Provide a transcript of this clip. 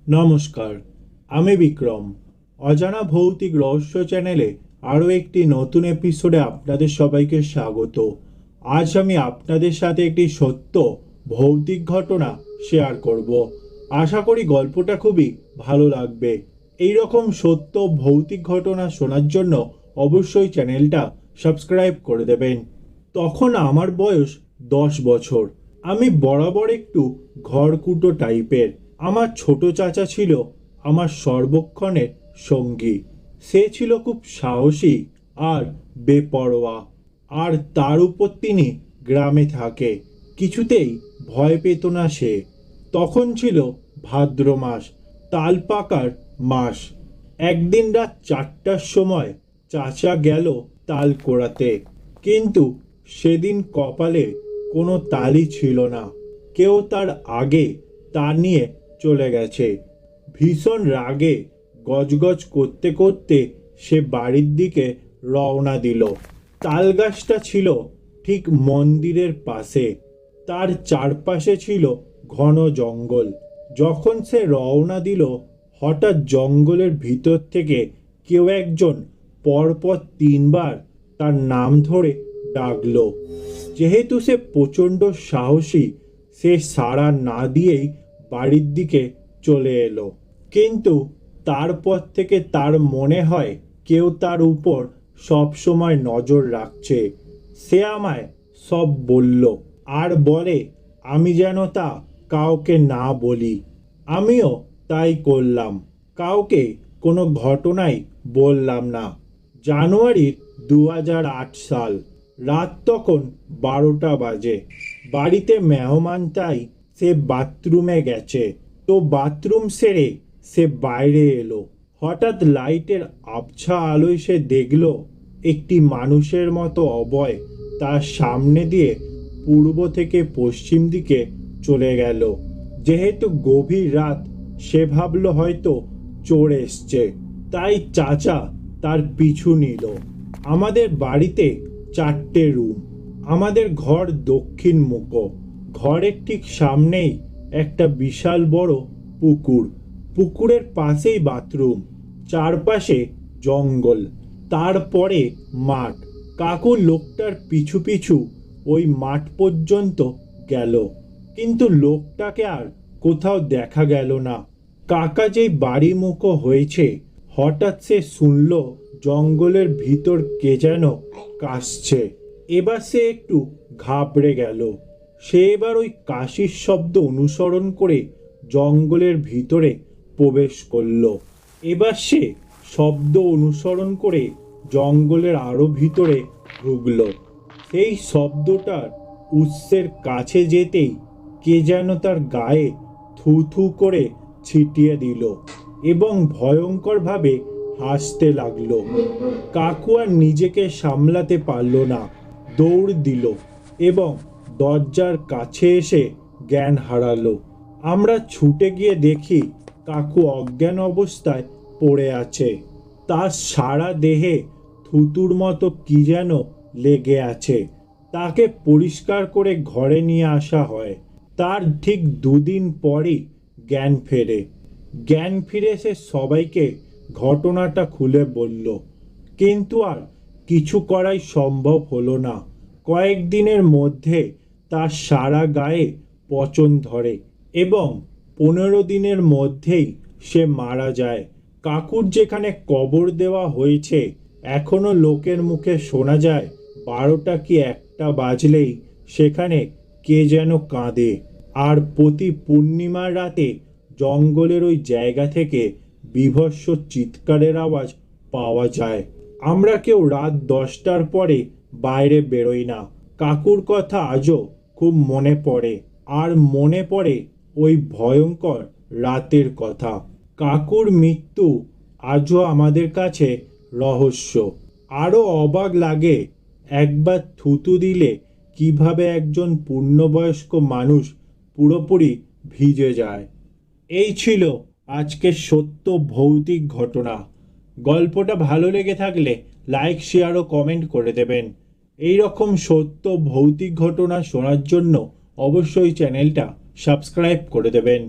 নমস্কার, আমি বিক্রম। অজানা ভৌতিক রহস্য চ্যানেলে আরও একটি নতুন এপিসোডে আপনাদের সবাইকে স্বাগত। আজ আমি আপনাদের সাথে একটি সত্য ভৌতিক ঘটনা শেয়ার করব। আশা করি গল্পটা খুবই ভালো লাগবে। এই রকম সত্য ভৌতিক ঘটনা শোনার জন্য অবশ্যই চ্যানেলটা সাবস্ক্রাইব করে দেবেন। তখন আমার বয়স 10 বছর। আমি বরাবর একটু ঘরকুটো টাইপের। আমার ছোট চাচা ছিল আমার সর্বক্ষণের সঙ্গী। সে ছিল খুব সাহসী আর বেপরোয়া। আর তার উপর তিনি গ্রামে থাকে, কিছুতেই ভয় পেত না সে। তখন ছিল ভাদ্র মাস, তাল পাকার মাস। একদিন রাত 4টার সময় চাচা গেল তাল কোড়াতে, কিন্তু সেদিন কপালে কোনো তালই ছিল না। কেউ তার আগে তা নিয়ে চলে গেছে। ভীষণ রাগে গজগজ করতে করতে সে বাড়ির দিকে রওনা দিল। তাল গাছটা ছিল ঠিক মন্দিরের পাশে। তার চারপাশে ছিল ঘন জঙ্গল। যখন সে রওনা দিল, হঠাৎ জঙ্গলের ভিতর থেকে কেউ একজন পরপর 3বার তার নাম ধরে ডাকলো। যেহেতু সে প্রচণ্ড সাহসী, সে সাড়া না দিয়েই বাড়ির দিকে চলে এলো। কিন্তু তারপর থেকে তার মনে হয় কেউ তার উপর সব সময় নজর রাখছে। সে আমায় সব বলল, আর বলে আমি যেন তা কাউকে না বলি। আমিও তাই করলাম, কাউকে কোনো ঘটনাই বললাম না। জানুয়ারির 2008 সাল, রাত তখন 12টা বাজে। বাড়িতে মেহমান, তাই সে বাথরুমে গেছে। তো বাথরুম সেরে সে বাইরে এলো। হঠাৎ লাইটের আবছা আলোয় সে দেখল একটি মানুষের মতো অবয় তার সামনে দিয়ে পূর্ব থেকে পশ্চিম দিকে চলে গেল। যেহেতু গভীর রাত, সে ভাবল হয়তো চোর এসছে, তাই চাচা তার পিছু নিল। আমাদের বাড়িতে 4টে রুম। আমাদের ঘর দক্ষিণ মুখ। ঘরের ঠিক সামনেই একটা বিশাল বড় পুকুর। পুকুরের পাশেই বাথরুম। চারপাশে জঙ্গল, তারপরে মাঠ। কাকু লোকটার পিছু পিছু ওই মাঠ পর্যন্ত গেল, কিন্তু লোকটাকে আর কোথাও দেখা গেল না। কাকা যেই বাড়ি মুখো হয়েছে, হঠাৎ সে শুনল জঙ্গলের ভিতর কে যেন কাশছে। এবার সে একটু ঘাবড়ে গেল। সে এবার ওই কাশির শব্দ অনুসরণ করে জঙ্গলের ভিতরে প্রবেশ করল। এবার সে শব্দ অনুসরণ করে জঙ্গলের আরো ভিতরে ঢুকল। সেই শব্দটার উৎসের কাছে যেতেই কে যেন তার গায়ে থু থু করে ছিটিয়ে দিল এবং ভয়ঙ্করভাবে হাসতে লাগলো। কাকু আর নিজেকে সামলাতে পারল না, দৌড় দিল এবং দরজার কাছে এসে জ্ঞান হারালো। আমরা ছুটে গিয়ে দেখি কাকু অজ্ঞান অবস্থায় পড়ে আছে। তার সারা দেহে থুতুর মতো কি যেন লেগে আছে। তাকে পরিষ্কার করে ঘরে নিয়ে আসা হয়। তার ঠিক 2 দিন পরই জ্ঞান ফেরে। জ্ঞান ফিরে সে সবাইকে ঘটনাটা খুলে বলল, কিন্তু আর কিছু করাই সম্ভব হলো না। কয়েকদিনের মধ্যে তার সারা গায়ে পচন ধরে এবং 15 দিনের মধ্যেই সে মারা যায়। কাকুর যেখানে কবর দেওয়া হয়েছে, এখনো লোকের মুখে শোনা যায় 12টা কি 1টা বাজলেই সেখানে কে যেন কাঁদে। আর প্রতি পূর্ণিমার রাতে জঙ্গলের ওই জায়গা থেকে বীভৎস চিৎকারের আওয়াজ পাওয়া যায়। আমরা কেউ রাত 10টার পরে বাইরে বেরোই না। কাকুর কথা আজও খুব মনে পড়ে, আর মনে পড়ে ওই ভয়ঙ্কর রাতের কথা। কাকুর মৃত্যু আজও আমাদের কাছে রহস্য। আরও অবাক লাগে একবার থুতু দিলে কিভাবে একজন পূর্ণবয়স্ক মানুষ পুরোপুরি ভিজে যায়। এই ছিল আজকের সত্য ভৌতিক ঘটনা। গল্পটা ভালো লেগে থাকলে লাইক, শেয়ার ও কমেন্ট করে দেবেন। এই রকম সত্য ভৌতিক ঘটনা শোনার জন্য অবশ্যই চ্যানেলটা সাবস্ক্রাইব করে দেবেন।